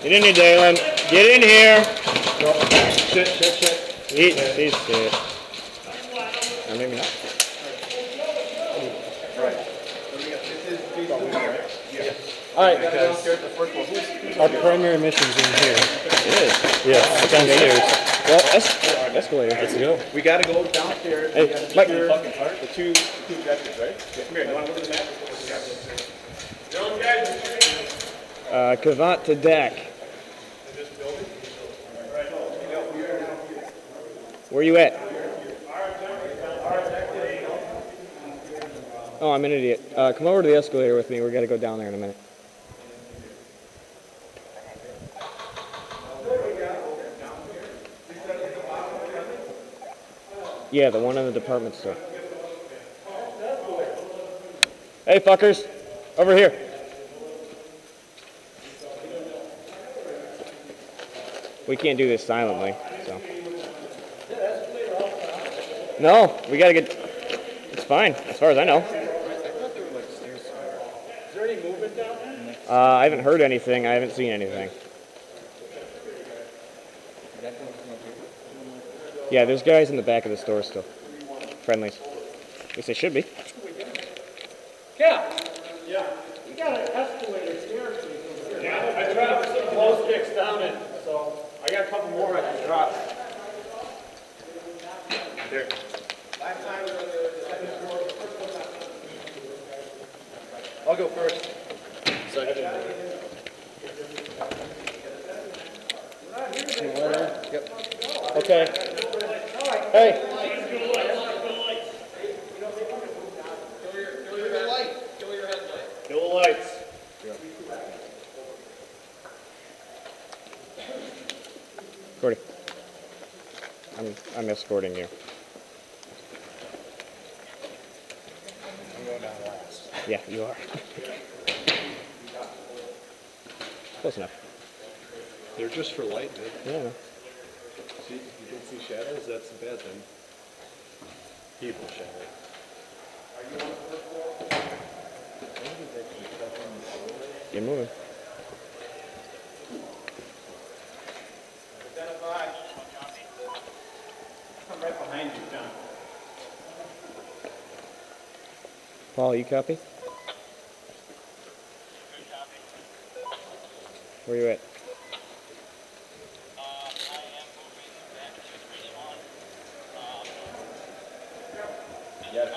Get in here, Dalen. Get in here. No. Shit. Eat shit. Or maybe not. Right. All right. Our primary mission's in here. It is. Yeah, it's downstairs. Well, escalator. Let's go. We got to go downstairs. Hey, Mike. The two objectives, right? Yeah. Come here. You want to look at the map? KVANT to deck. Where you at? Oh, I'm an idiot. Come over to the escalator with me. We got to go down there in a minute. Yeah, the one in the department store. Hey, fuckers. Over here. We can't do this silently, so. No, we gotta get. It's fine, as far as I know. I thought there were like stairs. Is there any movement down there? I haven't heard anything. I haven't seen anything. Yeah, there's guys in the back of the store still. Friendlies. At least they should be. Yeah. You got an escalator stairs. Yeah, I dropped some glow sticks down it, so I got a couple more I can drop. There. I'll go first. Second. Yep. Okay. Hey. Kill the lights. Gordy. I'm escorting you. I'm going down last. Yeah, you are. Close enough. They're just for light, dude. Yeah. See, you can see shadows, that's a bad thing. Evil shadow. Get moving. I'm right behind you, John. Paul, you copy? Where you at? Yes.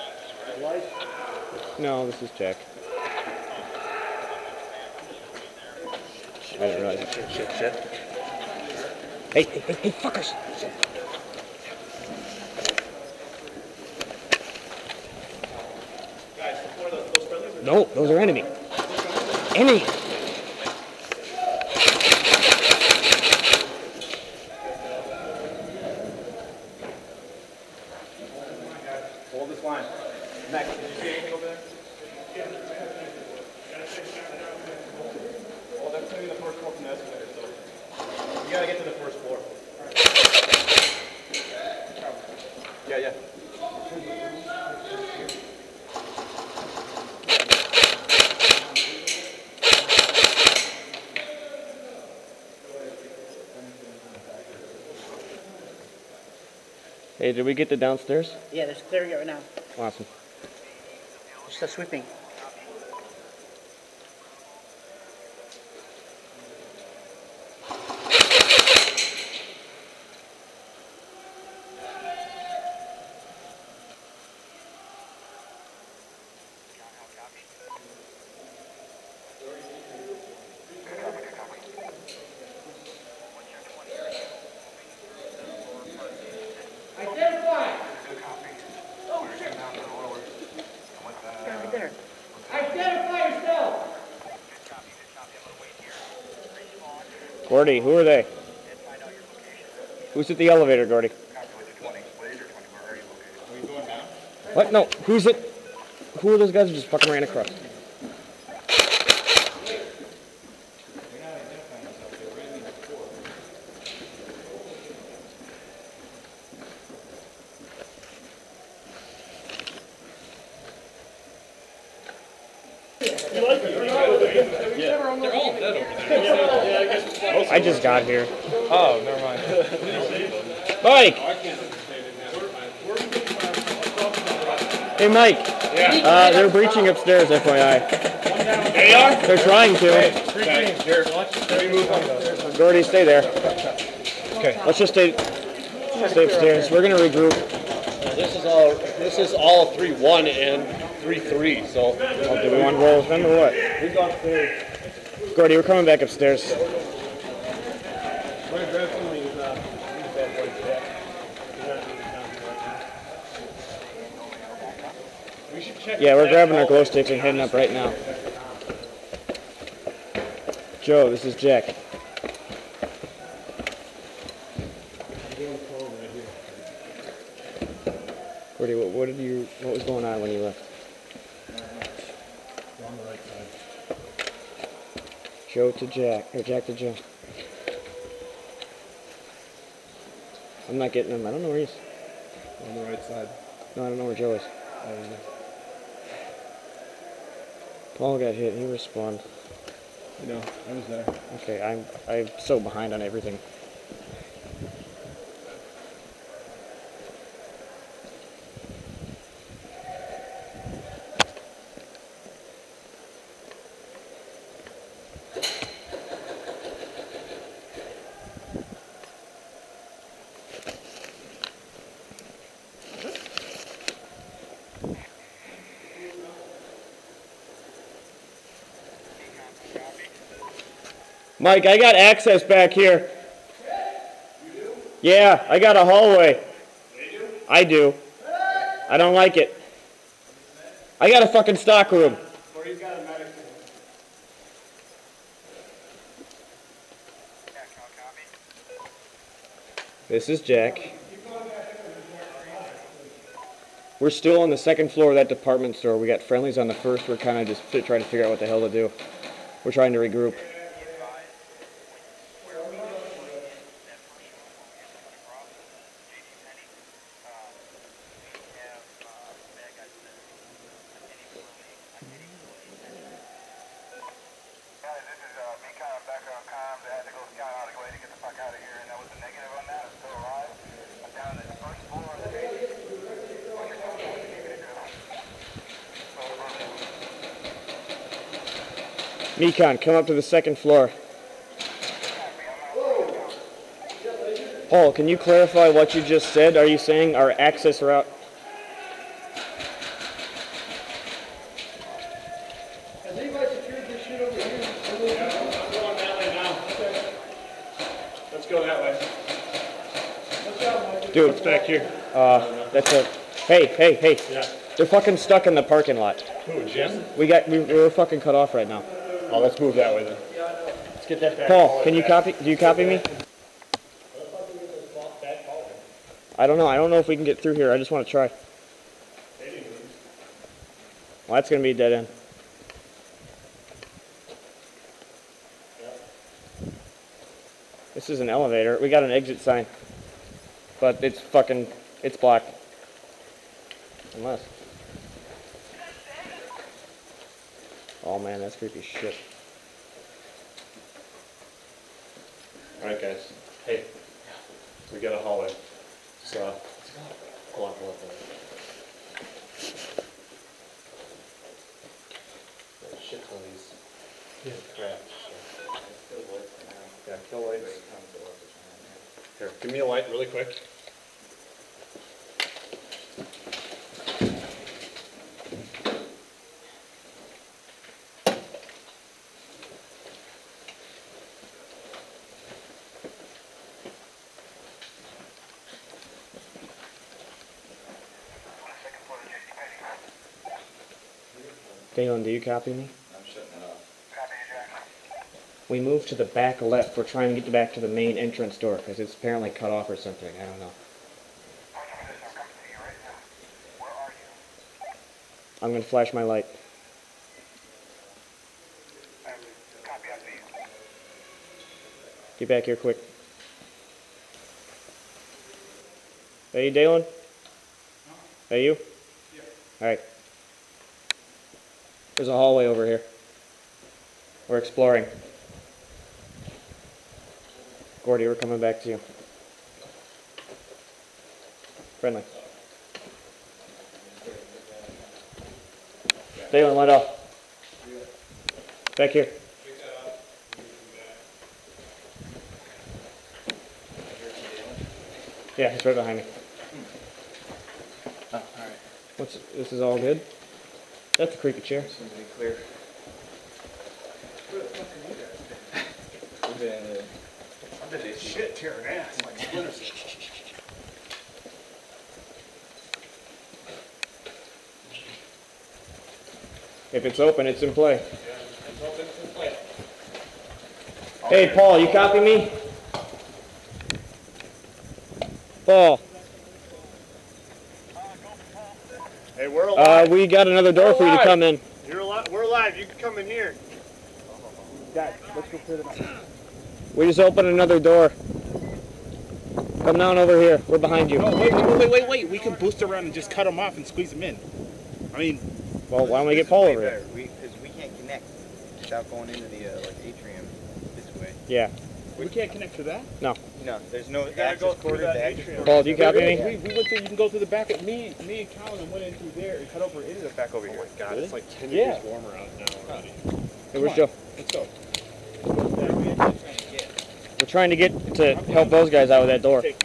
No, this is Jack. I didn't realize it. Shit. Hey, fuckers! Guys, before those friendlies? No, those are enemy. Enemy! Hold this line. Max, did you see anything over there? Well, that's going to be the first floor from the escalator, so you got to get to the first floor. Yeah. Hey, did we get the downstairs? Yeah, there's clearing it right now. Awesome. Just a sweeping. Identify! Oh, shit. Right there. Identify yourself! Gordy, who are they? Who's at the elevator, Gordy? What? No, who's it? Who are those guys who just fucking ran across? they're all dead over there. Yeah, I guess. I just got here. Oh, never mind. Mike! Hey, Mike. Yeah. They're breaching upstairs, FYI. They are? They're trying to. Okay. Here. Let me move on. Gordy, stay there. Okay. Let's just stay upstairs. We're gonna regroup. This is all 3-1 and 3-3. So Do we want to roll with them or what? we go upstairs. Gordy, we're coming back upstairs. Yeah, we're grabbing our glow sticks and heading up right now. Joe, this is Jack. Gordy, what was going on when you left? On the right side. Joe to Jack, or Jack to Joe. I'm not getting him. I don't know where he is. On the right side. No, I don't know where Joe is. Paul got hit. He respawned. You know, I was there. Okay, I'm so behind on everything. Mike, I got access back here. You do? Yeah, I got a hallway. They do? I do. I don't like it. I got a fucking stock room. Gordy's got a medic. This is Jack. We're still on the second floor of that department store. We got friendlies on the first. We're kind of just trying to figure out what the hell to do. We're trying to regroup. Mekon, come up to the second floor. Paul, can you clarify what you just said? Are you saying our access route? Has anybody secured this shit over here? Yeah, I'm going that way now. Okay. Let's go that way. What's up, Mike? Dude, What's back here? That's a... Hey. Yeah. They're fucking stuck in the parking lot. Who, Jim? We're fucking cut off right now. Oh, let's move that way then. Let's get that back. Paul, can you copy? Do you copy me? I don't know. I don't know if we can get through here. I just want to try. Well, that's going to be a dead end. This is an elevator. We got an exit sign. But it's blocked. Unless. Oh man, that's creepy shit. Alright guys, hey, we got a hallway. So, go on. Shit ton of these crap. Yeah, kill lights. Here, give me a light really quick. Dalen, do you copy me? We moved to the back left. We're trying to get back to the main entrance door because it's apparently cut off or something. I don't know. I'm going to flash my light. Get back here quick. Hey, Dalen? Hey, you? Yeah. All right. There's a hallway over here. We're exploring. Gordy, we're coming back to you. Friendly. Dalen, let off. Back here. Yeah, he's right behind me. Oh, all right. This is all good? That's a creaky chair. Seems to be clear. I've been this shit tearing ass like Splinter Cell. If it's open, it's in play. Hey, Paul, you copy me? Paul. Hey, we're alive. We got another door for you to come in. You're alive. We're alive. You can come in here. Guys, let's go clear them out. We just opened another door. Come down over here. We're behind you. Oh, wait. We can boost around and just cut them off and squeeze them in. I mean... Well, why don't we get Paul over here? Because we can't connect without going into the atrium this way. Yeah. We can't connect to that? No. No, there's no gotta go access through cord. that The access atrium. cord. Paul, do you copy me? We went through, you can go through the back. Me and Colin went in through there and cut over into the back over here. Oh my God, it's like 10 Yeah. degrees warmer out now already. Hey, where's Joe? Let's go. We're trying to get to help those guys out with that door. Take